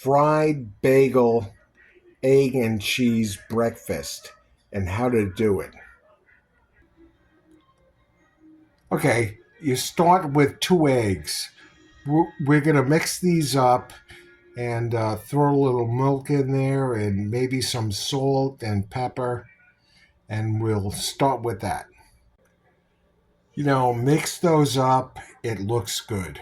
fried bagel, egg and cheese breakfast and how to do it. Okay, you start with 2 eggs. We're going to mix these up and throw a little milk in there and maybe some salt and pepper, and we'll start with that. Mix those up. It looks good.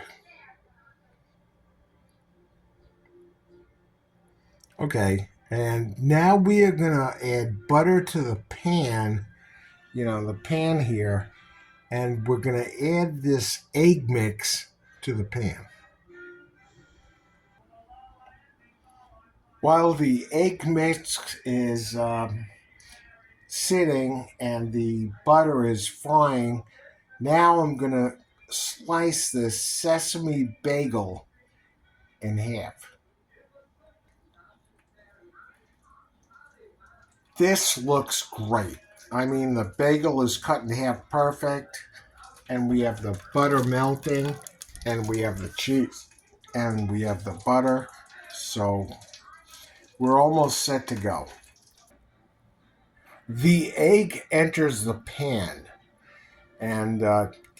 Okay, and now we are going to add butter to the pan, the pan here, and we're going to add this egg mix to the pan. While the egg mix is sitting and the butter is frying, now I'm going to slice this sesame bagel in half. This looks great. I mean, the bagel is cut in half perfect, and we have the butter melting, and we have the cheese, and we have the butter. So we're almost set to go. The egg enters the pan, and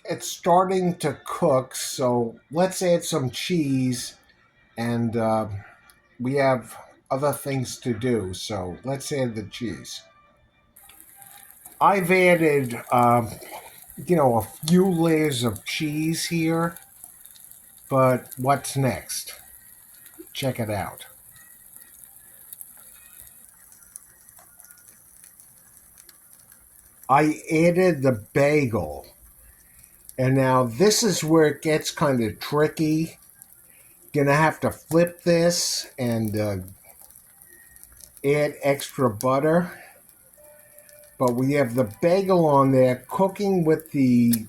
it's starting to cook. So let's add some cheese, and we have other things to do. So let's add the cheese. I've added, a few layers of cheese here, but what's next? Check it out. I added the bagel, and now this is where it gets kind of tricky. Gonna have to flip this and add extra butter. But we have the bagel on there cooking with the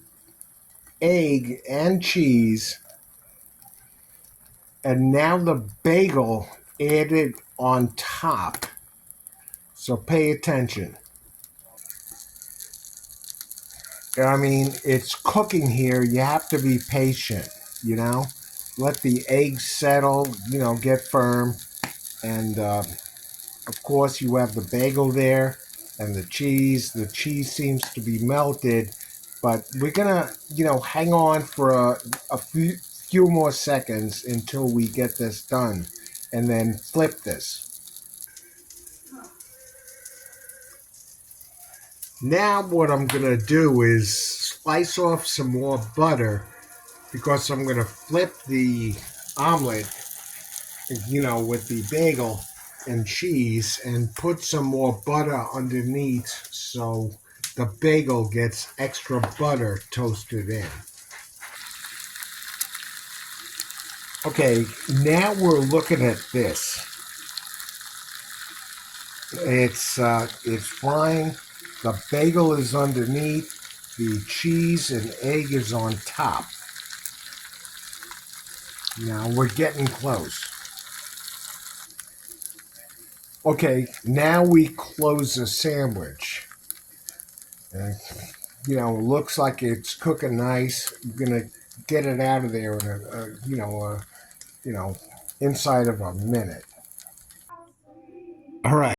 egg and cheese, and now the bagel added on top. So pay attention. I mean, it's cooking here. You have to be patient, Let the eggs settle, get firm. And, of course, you have the bagel there and the cheese. The cheese seems to be melted. But we're going to, hang on for a few more seconds until we get this done. And then flip this. Now what I'm going to do is slice off some more butter because I'm going to flip the omelet, with the bagel and cheese and put some more butter underneath so the bagel gets extra butter toasted in. Okay, now we're looking at this. It's frying. The bagel is underneath. The cheese and egg is on top. Now we're getting close. Okay, now we close the sandwich. Looks like it's cooking nice. We're gonna get it out of there in inside of a minute. All right.